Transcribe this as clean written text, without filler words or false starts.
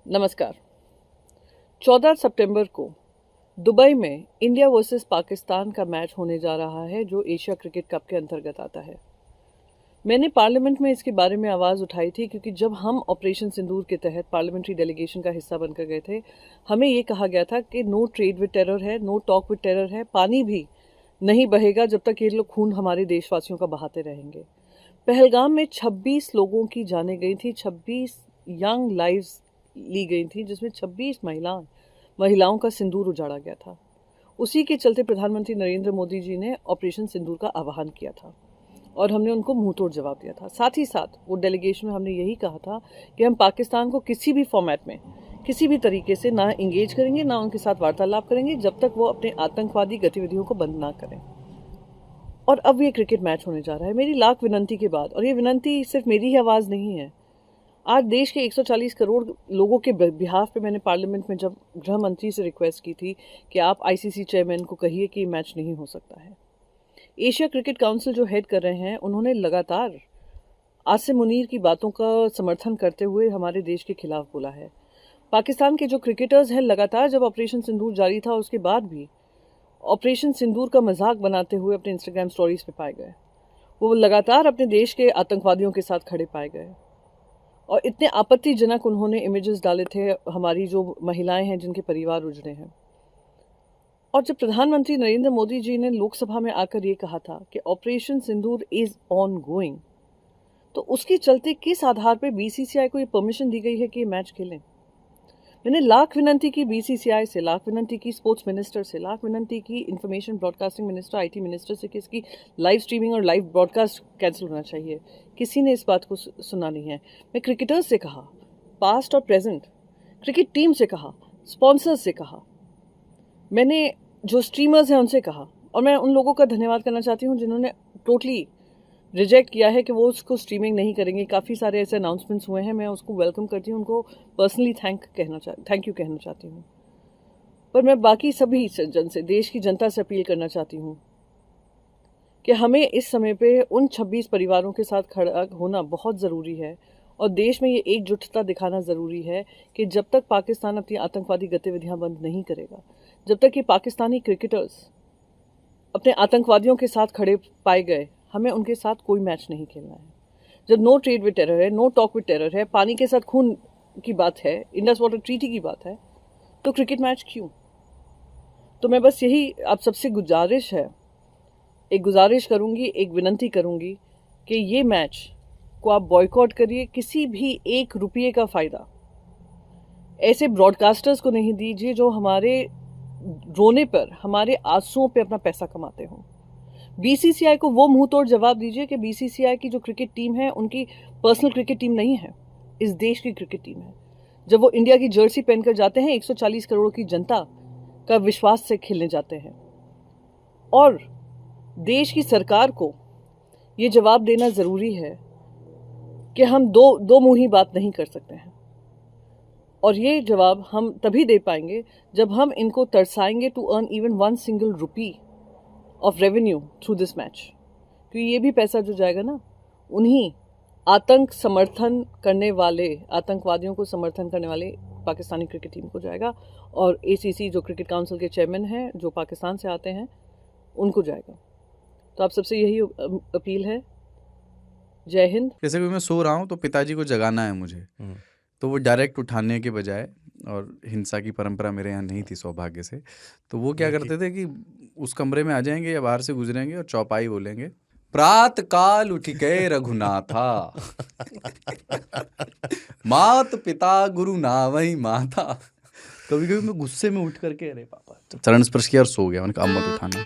नमस्कार। 14 सितंबर को दुबई में इंडिया वर्सेस पाकिस्तान का मैच होने जा रहा है, जो एशिया क्रिकेट कप के अंतर्गत आता है। मैंने पार्लियामेंट में इसके बारे में आवाज़ उठाई थी, क्योंकि जब हम ऑपरेशन सिंदूर के तहत पार्लियामेंट्री डेलीगेशन का हिस्सा बनकर गए थे, हमें ये कहा गया था कि नो ट्रेड विद टेरर है, नो टॉक विद टेरर है, पानी भी नहीं बहेगा जब तक ये लोग खून हमारे देशवासियों का बहाते रहेंगे। पहलगाम में 26 लोगों की जानें गई थी, 26 यंग लाइव्स ली गई थी, जिसमें 26 महिलाओं का सिंदूर उजाड़ा गया था। उसी के चलते प्रधानमंत्री नरेंद्र मोदी जी ने ऑपरेशन सिंदूर का आह्वान किया था और हमने उनको मुंहतोड़ जवाब दिया था। साथ ही साथ वो डेलीगेशन में हमने यही कहा था कि हम पाकिस्तान को किसी भी फॉर्मेट में किसी भी तरीके से ना इंगेज करेंगे, ना उनके साथ वार्तालाप करेंगे, जब तक वो अपने आतंकवादी गतिविधियों को बंद ना करें। और अब ये क्रिकेट मैच होने जा रहा है। मेरी लाख विनंती के बाद, और ये विनंती सिर्फ मेरी ही आवाज़ नहीं है, आज देश के 140 करोड़ लोगों के बिहाफ पे मैंने पार्लियामेंट में जब गृह मंत्री से रिक्वेस्ट की थी कि आप आईसीसी चेयरमैन को कहिए कि मैच नहीं हो सकता है। एशिया क्रिकेट काउंसिल जो हेड कर रहे हैं, उन्होंने लगातार आसिम मुनीर की बातों का समर्थन करते हुए हमारे देश के खिलाफ बोला है। पाकिस्तान के जो क्रिकेटर्स हैं, लगातार जब ऑपरेशन सिंदूर जारी था उसके बाद भी ऑपरेशन सिंदूर का मजाक बनाते हुए अपने इंस्टाग्राम स्टोरीज पे पाए गए। वो लगातार अपने देश के आतंकवादियों के साथ खड़े पाए गए और इतने आपत्तिजनक उन्होंने इमेजेस डाले थे, हमारी जो महिलाएं हैं जिनके परिवार उजड़े हैं। और जब प्रधानमंत्री नरेंद्र मोदी जी ने लोकसभा में आकर ये कहा था कि operation Sindoor is on going, तो उसके चलते किस आधार पर बीसीसीआई को ये परमिशन दी गई है कि ये मैच खेलें। मैंने लाख विनंती की बीसीसीआई से, लाख विनंती की स्पोर्ट्स मिनिस्टर से, लाख विनंती की information broadcasting minister, IT minister से कि इसकी लाइव स्ट्रीमिंग और लाइव ब्रॉडकास्ट कैंसिल होना चाहिए। किसी ने इस बात को सुना नहीं है। मैं क्रिकेटर्स से कहा, पास्ट और प्रेजेंट, क्रिकेट टीम से कहा, स्पॉन्सर्स से कहा, मैंने जो स्ट्रीमर्स हैं उनसे कहा, और मैं उन लोगों का धन्यवाद करना चाहती हूँ जिन्होंने टोटली रिजेक्ट किया है कि वो उसको स्ट्रीमिंग नहीं करेंगे। काफ़ी सारे ऐसे अनाउंसमेंट्स हुए हैं, मैं उसको वेलकम करती हूँ, उनको पर्सनली थैंक यू कहना चाहती हूँ। पर मैं बाकी सभी जन से, देश की जनता से अपील करना चाहती हूँ कि हमें इस समय पे उन 26 परिवारों के साथ खड़ा होना बहुत ज़रूरी है, और देश में ये एकजुटता दिखाना ज़रूरी है कि जब तक पाकिस्तान अपनी आतंकवादी गतिविधियाँ बंद नहीं करेगा, जब तक ये पाकिस्तानी क्रिकेटर्स अपने आतंकवादियों के साथ खड़े पाए गए, हमें उनके साथ कोई मैच नहीं खेलना है। जब नो ट्रेड विद टेरर है, नो टॉक विद टेरर है, पानी के साथ खून की बात है, इंडस वाटर ट्रीटी की बात है, तो क्रिकेट मैच क्यों? तो मैं बस यही आप सबसे गुजारिश करूंगी, एक विनंती करूंगी कि ये मैच को आप बॉयकॉट करिए। किसी भी ₹1 का फ़ायदा ऐसे ब्रॉडकास्टर्स को नहीं दीजिए जो हमारे रोने पर, हमारे आंसुओं पे अपना पैसा कमाते हों। बीसीसीआई को वो मुंह तोड़ जवाब दीजिए कि बीसीसीआई की जो क्रिकेट टीम है उनकी पर्सनल क्रिकेट टीम नहीं है, इस देश की क्रिकेट टीम है। जब वो इंडिया की जर्सी पहनकर जाते हैं, 140 करोड़ की जनता का विश्वास से खेलने जाते हैं, और देश की सरकार को ये जवाब देना ज़रूरी है कि हम दो मुंही बात नहीं कर सकते हैं। और ये जवाब हम तभी दे पाएंगे जब हम इनको तरसाएंगे to earn even ₹1 of revenue through this match, क्योंकि ये भी पैसा जो जाएगा ना, उन्हीं आतंकवादियों को समर्थन करने वाले पाकिस्तानी क्रिकेट टीम को जाएगा, और एसीसी जो क्रिकेट काउंसिल के चेयरमैन हैं जो पाकिस्तान से आते हैं उनको जाएगा। तो आप सबसे यही अपील है। जय हिंद। जैसे कि मैं सो रहा हूँ तो पिताजी को जगाना है मुझे, तो वो डायरेक्ट उठाने के बजाय, और हिंसा की परंपरा मेरे यहाँ नहीं थी सौभाग्य से, तो वो क्या करते थे कि उस कमरे में आ जाएंगे या बाहर से गुजरेंगे और चौपाई बोलेंगे, प्रात काल उठ के रघुनाथा मात पिता गुरु नावई माता। कभी कभी मैं गुस्से में उठ करके, अरे पापा, चरण स्पर्श किया और सो गया। मैंने कहा अब मत उठाना।